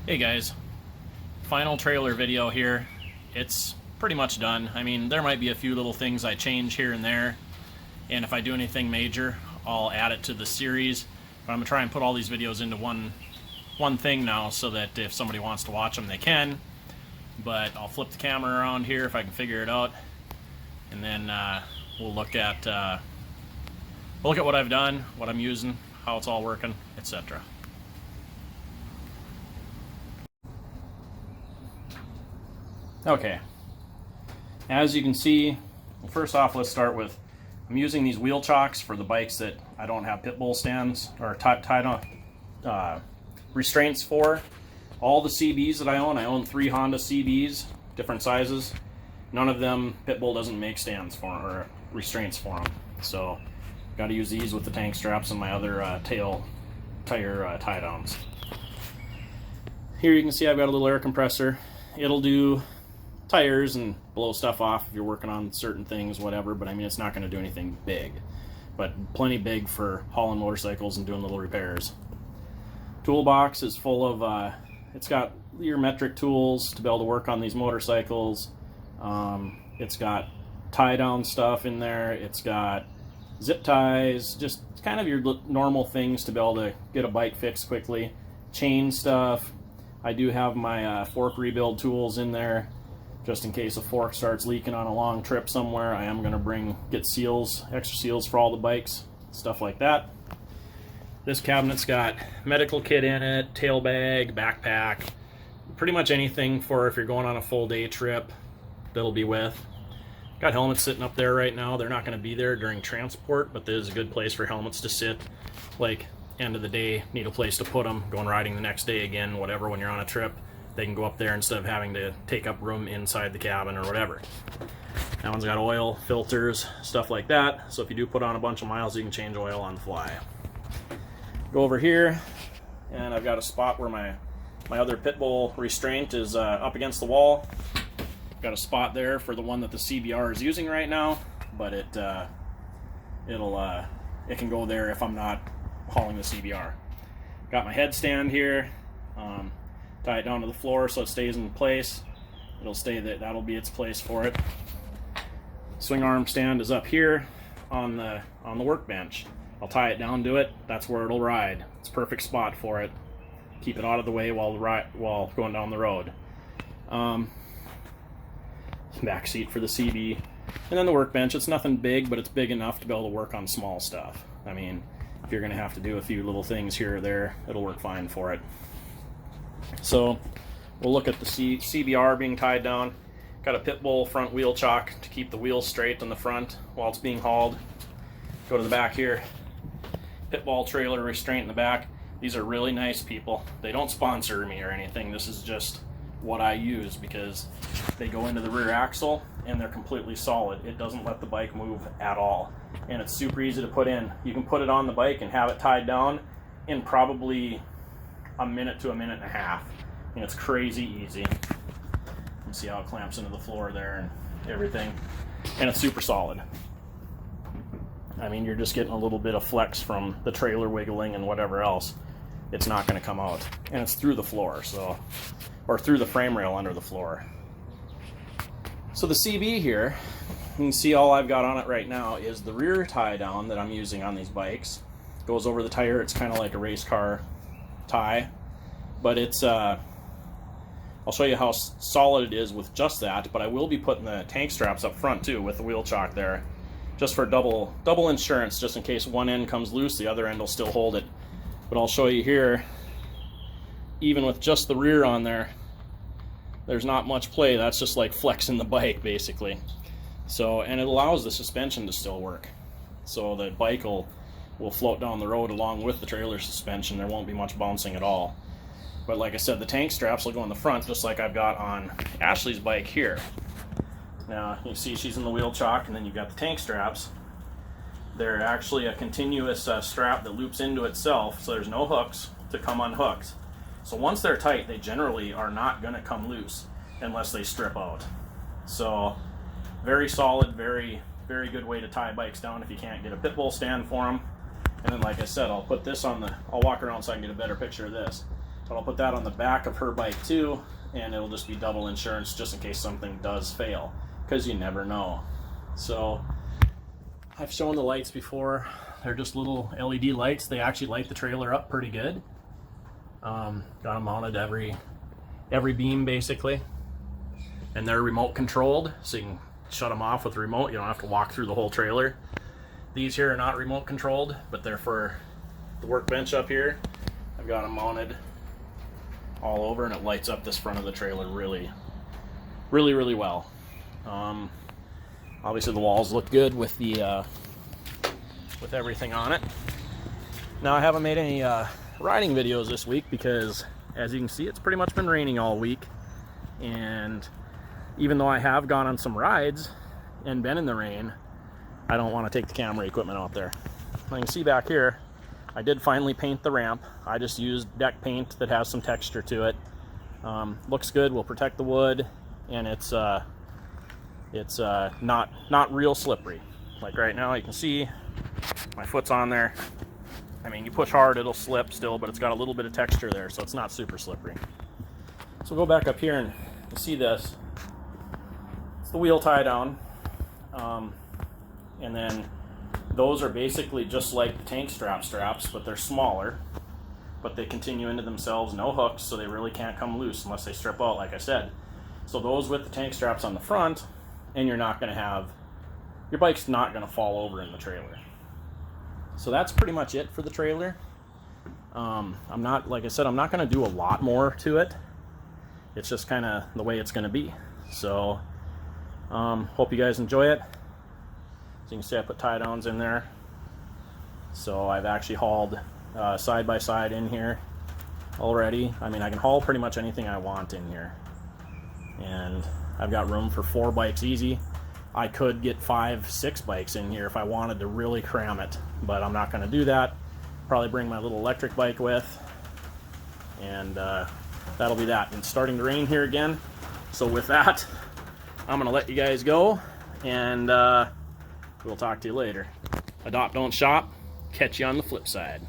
Hey guys, final trailer video here. It's pretty much done. I mean, there might be a few little things I change here and there, and if I do anything major, I'll add it to the series. But I'm gonna try and put all these videos into one thing now, so that if somebody wants to watch them, they can. But I'll flip the camera around here if I can figure it out, and then we'll look at what I've done, what I'm using, how it's all working, etc. Okay, as you can see, first off, let's start with, I'm using these wheel chocks for the bikes that I don't have pit bull stands or tied on restraints for. All the CBs that I own 3 Honda CBs, different sizes. None of them, pit bull doesn't make stands for or restraints for them. So, got to use these with the tank straps and my other tail tire tie downs. Here you can see I've got a little air compressor. It'll do tires and blow stuff off if you're working on certain things, whatever, but I mean, it's not going to do anything big, but plenty big for hauling motorcycles and doing little repairs. Toolbox is full of it's got your metric tools to be able to work on these motorcycles. It's got tie down stuff in there. It's got zip ties, just kind of your normal things to be able to get a bike fixed quickly. Chain stuff. I do have my fork rebuild tools in there, just in case a fork starts leaking on a long trip somewhere. I am going to get seals, extra seals for all the bikes, stuff like that. This cabinet's got medical kit in it, tail bag, backpack, pretty much anything for if you're going on a full day trip that'll be with. Got helmets sitting up there right now. They're not going to be there during transport, but this is a good place for helmets to sit. Like, end of the day, need a place to put them, going riding the next day again, whatever, when you're on a trip. They can go up there instead of having to take up room inside the cabin or whatever. That one's got oil, filters, stuff like that. So if you do put on a bunch of miles, you can change oil on the fly. Go over here, and I've got a spot where my other pit bull restraint is up against the wall. Got a spot there for the one that the CBR is using right now, but it can go there if I'm not hauling the CBR. Got my headstand here. Tie it down to the floor so it stays in place. It'll stay there. That'll be its place for it. Swing arm stand is up here on the workbench. I'll tie it down to it. That's where it'll ride. It's a perfect spot for it. Keep it out of the way while going down the road. Back seat for the CB, and then the workbench. It's nothing big, but it's big enough to be able to work on small stuff. I mean, if you're going to have to do a few little things here or there, it'll work fine for it. So we'll look at the CBR being tied down. Got a pit bull front wheel chock to keep the wheels straight on the front while it's being hauled. Go to the back here. Pit bull trailer restraint in the back. These are really nice people. They don't sponsor me or anything. This is just what I use because they go into the rear axle and they're completely solid. It doesn't let the bike move at all. And it's super easy to put in. You can put it on the bike and have it tied down in probably a minute to a minute and a half. And it's crazy easy. You can see how it clamps into the floor there and everything. And it's super solid. I mean, you're just getting a little bit of flex from the trailer wiggling and whatever else. It's not going to come out. And it's through the floor, so, or through the frame rail under the floor. So the CB here, you can see all I've got on it right now is the rear tie down that I'm using on these bikes. Goes over the tire. It's kind of like a race car tie, but it's I'll show you how solid it is with just that, but I will be putting the tank straps up front too with the wheel chock there, just for double insurance, just in case one end comes loose, the other end will still hold it. But I'll show you here, even with just the rear on there, there's not much play. That's just like flexing the bike basically. So, and it allows the suspension to still work, so the bike will float down the road along with the trailer suspension. There won't be much bouncing at all. But like I said, the tank straps will go in the front, just like I've got on Ashley's bike here. Now you see she's in the wheel chock, and then you've got the tank straps. They're actually a continuous strap that loops into itself, so there's no hooks to come unhooked. So once they're tight, they generally are not going to come loose unless they strip out. So very solid, very good way to tie bikes down if you can't get a pit bull stand for them. And then, like I said, I'll put this on I'll walk around so I can get a better picture of this. But I'll put that on the back of her bike too, and it'll just be double insurance just in case something does fail, because you never know. So I've shown the lights before. They're just little LED lights. They actually light the trailer up pretty good. Got them mounted every beam basically, and they're remote controlled, so you can shut them off with the remote. You don't have to walk through the whole trailer. These here are not remote controlled, but they're for the workbench up here. I've got them mounted all over, and it lights up this front of the trailer really well. Obviously the walls look good with the with everything on it. Now I haven't made any riding videos this week because, as you can see, it's pretty much been raining all week, and even though I have gone on some rides and been in the rain, I don't want to take the camera equipment out there. You can see back here, I did finally paint the ramp. I just used deck paint that has some texture to it. Looks good, will protect the wood, and it's not real slippery. Like right now, you can see my foot's on there. I mean, you push hard, it'll slip still, but it's got a little bit of texture there, so it's not super slippery. So we'll go back up here and you see this. It's the wheel tie down. And then those are basically just like the tank straps, but they're smaller, but they continue into themselves, no hooks, so they really can't come loose unless they strip out, like I said. So those with the tank straps on the front, and your bike's not gonna fall over in the trailer. So that's pretty much it for the trailer. Like I said, I'm not gonna do a lot more to it. It's just kind of the way it's gonna be. So hope you guys enjoy it. So you can see I put tie downs in there. So I've actually hauled side by side in here already. I mean, I can haul pretty much anything I want in here. And I've got room for 4 bikes easy. I could get 5, 6 bikes in here if I wanted to really cram it, but I'm not going to do that. Probably bring my little electric bike with, and that'll be that. It's starting to rain here again, so with that, I'm going to let you guys go, and we'll talk to you later. Adopt, don't shop. Catch you on the flip side.